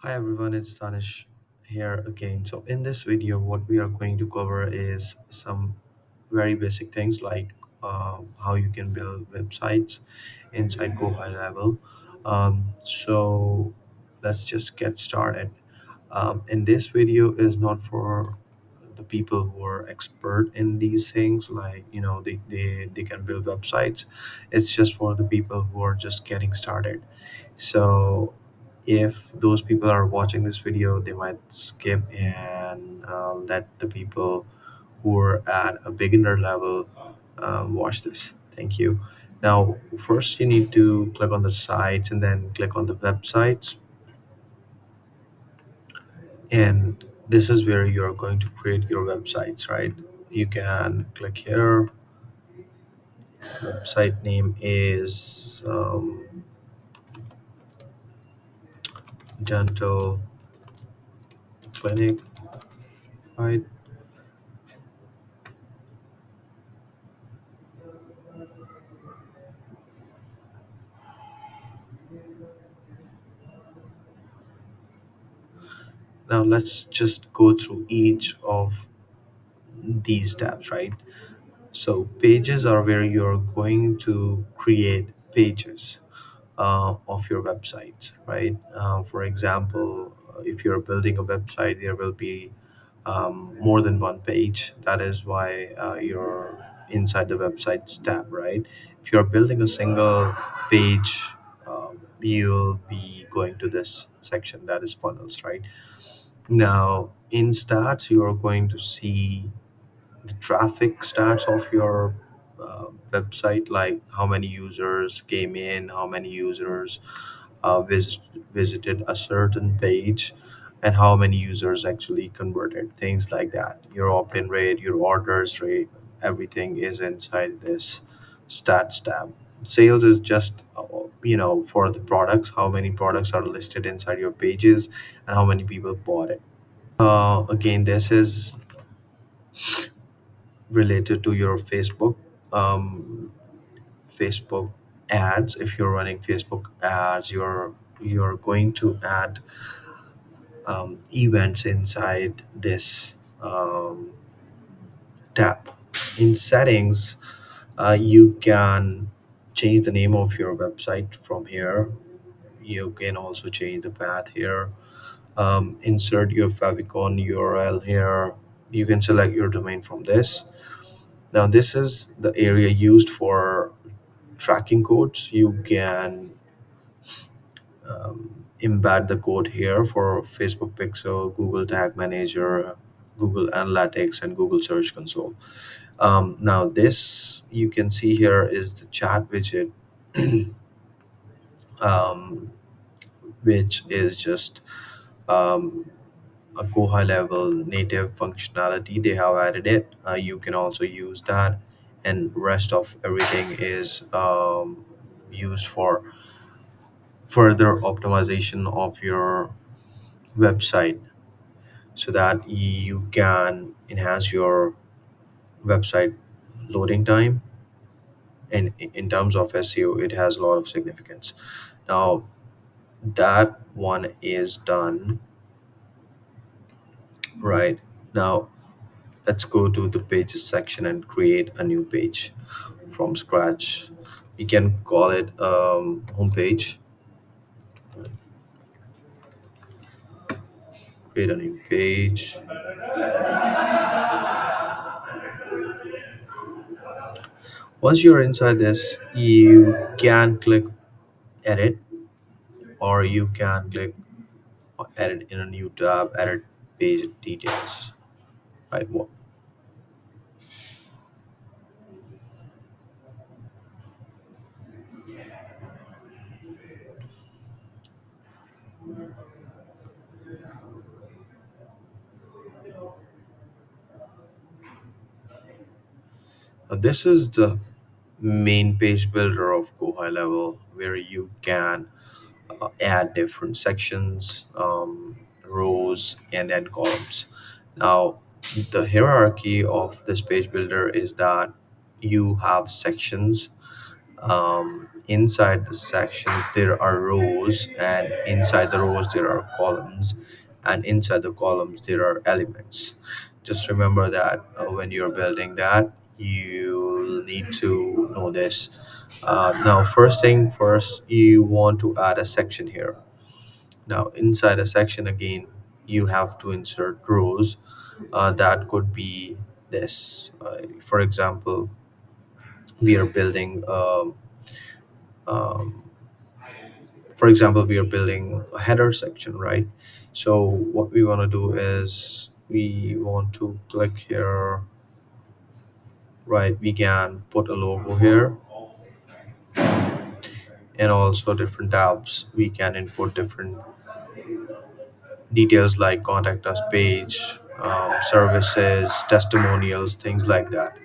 Hi everyone, it's Danish here again. So in this video, what we are going to cover is some very basic things like how you can build websites inside GoHighLevel. So let's just get started. And this video is not for the people who are expert in these things, like they can build websites. It's just for the people who are just getting started. So if those people are watching this video, they might skip and let the people who are at a beginner level watch this. Thank you. Now, first you need to click on the sites and then click on the websites. And this is where you're going to create your websites, right? You can click here. Website name is dental clinic, right? Now let's just go through each of these tabs, right? So pages are where you're going to create pages of your website, right? For example, if you're building a website, there will be more than one page. That is why you're inside the websites tab, right? If you're building a single page, you'll be going to this section that is funnels, right? Now, in stats, you are going to see the traffic stats of your website, like how many users came in, how many users visited a certain page, and how many users actually converted, things like that. Your opt-in rate, your orders rate, everything is inside this stats tab. Sales is just for the products, how many products are listed inside your pages and how many people bought it. Again, this is related to your Facebook ads. If you're running Facebook ads, you're going to add events inside this tab. In settings, you can change the name of your website from here. You can also change the path here. Insert your favicon URL here. You can select your domain from this. Now, this is the area used for tracking codes. You can embed the code here for Facebook Pixel, Google Tag Manager, Google Analytics, and Google Search Console. Now, this you can see here is the chat widget, um, which is just a go high level native functionality. They have added it. You can also use that, and rest of everything is used for further optimization of your website so that you can enhance your website loading time. And in terms of SEO, it has a lot of significance. Now, that one is done. Right now, let's go to the pages section and create a new page from scratch. You can call it homepage. Create a new page. Once you're inside this, you can click edit, or you can click edit in a new tab, edit page details. Right. This is the main page builder of Go High Level, where you can add different sections, rows, and then columns. Now, the hierarchy of this page builder is that you have sections Inside the sections there are rows, and inside the rows there are columns, and inside the columns there are elements. Just remember that when you're building that, you need to know this. Now, first thing first, you want to add a section here. Now, inside a section again, you have to insert rows. That could be this. For example, we are building um, we are building a header section, right? So what we want to do is we want to click here, right? We can put a logo here, and also different tabs. We can input different details like contact us page, services, testimonials, things like that.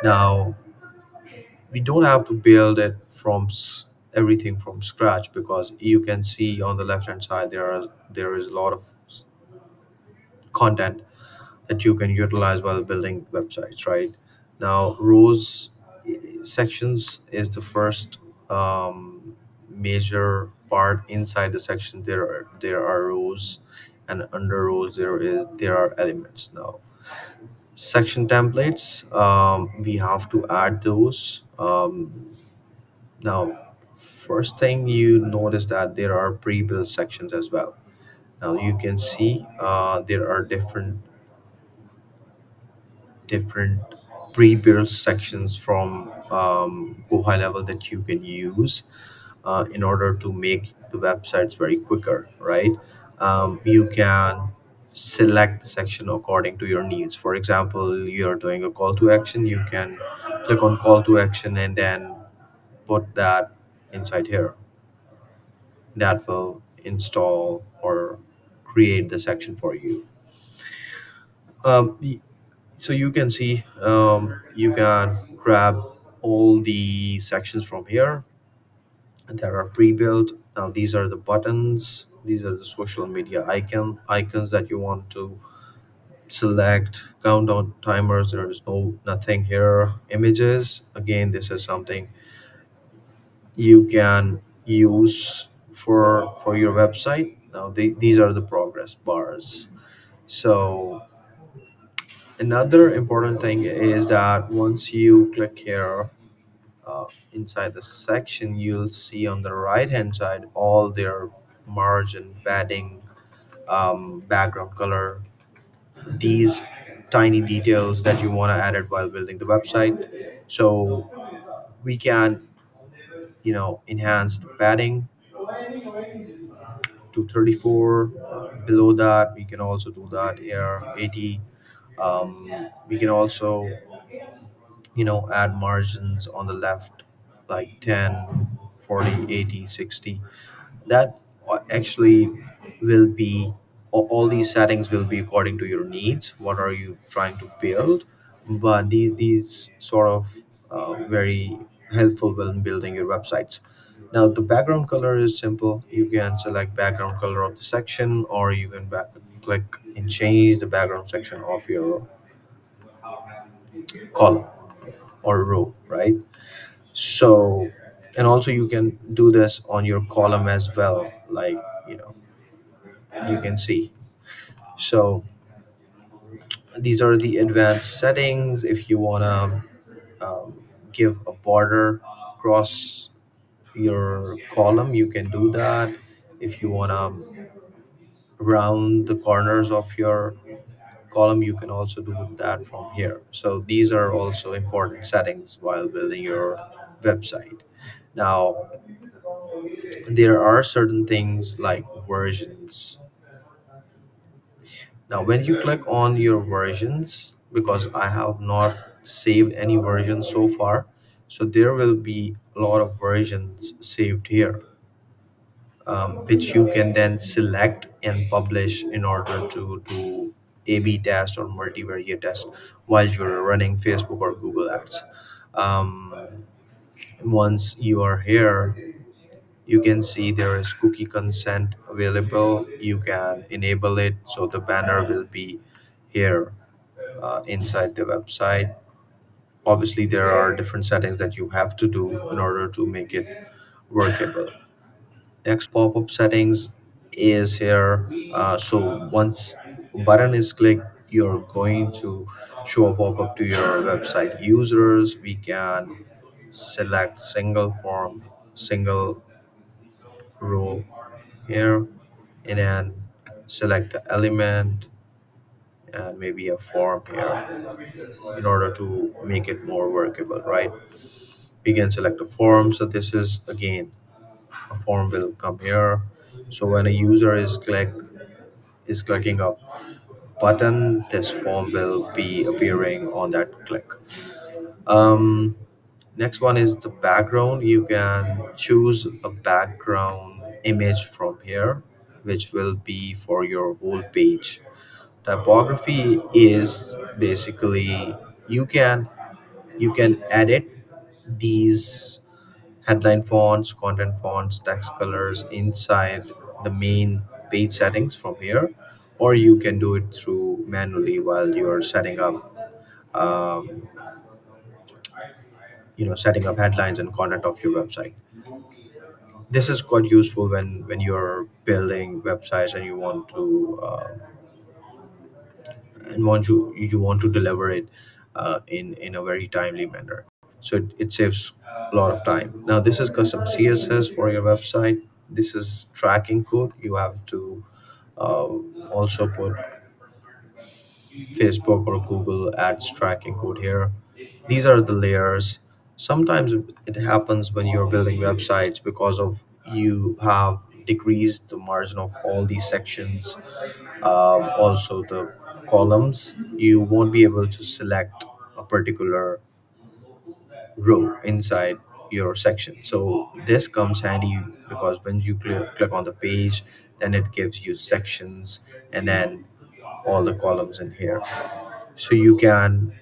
Now, we don't have to build it from everything from scratch, because you can see on the left hand side there is a lot of content that you can utilize while building websites, right? Now, rows sections is the first major part. Inside the section there are rows, and under rows there are elements. Now, section templates, we have to add those. Now, first thing you notice that there are pre-built sections as well. Now you can see there are different pre-built sections from GoHighLevel that you can use in order to make the websites very quicker, right? You can select the section according to your needs. For example, you're doing a call to action, you can click on call to action and then put that inside here. That will install or create the section for you. Y- so you can see, you can grab all the sections from here that are pre-built. Now these are the buttons, these are the social media icons that you want to select. Countdown timers, there is nothing here. Images, again, this is something you can use for your website. Now these are the progress bars. So another important thing is that once you click here, inside the section, you'll see on the right hand side all their margin, padding, background color, these tiny details that you want to add it while building the website. So we can, enhance the padding to 34. Below that, we can also do that here, 80. We can also, add margins on the left, like 10, 40, 80, 60. That actually will be, all these settings will be according to your needs. What are you trying to build? But these sort of very helpful when building your websites. Now, the background color is simple. You can select background color of the section, or you can click and change the background section of your column or row, right? So, and also you can do this on your column as well, like, you can see. So these are the advanced settings. If you want to give a border across your column, you can do that. If you want to round the corners of your column, you can also do that from here. So these are also important settings while building your website. Now, there are certain things like versions. Now, when you click on your versions, because I have not saved any version so far, so there will be a lot of versions saved here, which you can then select and publish in order to do A/B test or multivariate test while you're running Facebook or Google Ads. Once you are here, you can see there is cookie consent available. You can enable it, so the banner will be here inside the website. Obviously, there are different settings that you have to do in order to make it workable. Next pop-up settings is here. So once button is clicked, you're going to show a pop-up to your website users. We can select single form, single row here, and then select the element and maybe a form here in order to make it more workable, right? We can select a form. So this is again a form will come here. So when a user is clicking a button, this form will be appearing on that click. Um, Next one is the background. You can choose a background image from here, which will be for your whole page. Typography is basically you can you can edit these headline fonts, content fonts, text colors inside the main page settings from here, or you can do it through manually while you're setting up, um, setting up headlines and content of your website. This is quite useful when you're building websites and you want to deliver it in a very timely manner. So it saves a lot of time. Now this is custom css for your website. This is tracking code. You have to uh, also put Facebook or Google ads tracking code here. These are the layers. Sometimes it happens when you're building websites because of you have decreased the margin of all these sections. Also the columns, you won't be able to select a particular row inside your section. So this comes handy because when you click on the page, then it gives you sections and then all the columns in here. So you can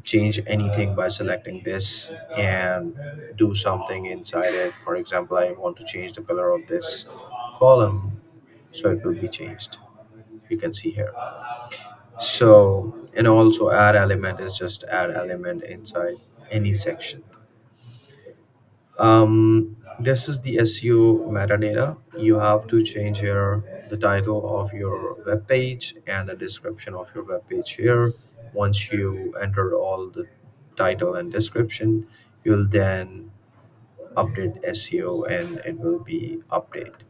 change anything by selecting this and do something inside it. For example, I want to change the color of this column, so it will be changed. You can see here. So, and also add element is just add element inside any section. This is the SEO metadata. You have to change here the title of your web page and the description of your web page here. Once you enter all the title and description, you'll then update SEO and it will be updated.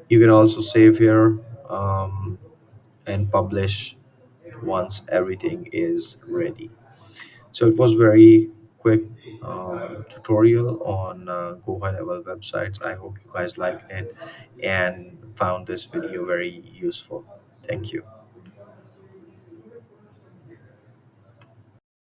You can also save here and publish once everything is ready. So it was very quick tutorial on Go High Level websites. I hope you guys liked it and found this video very useful. Thank you.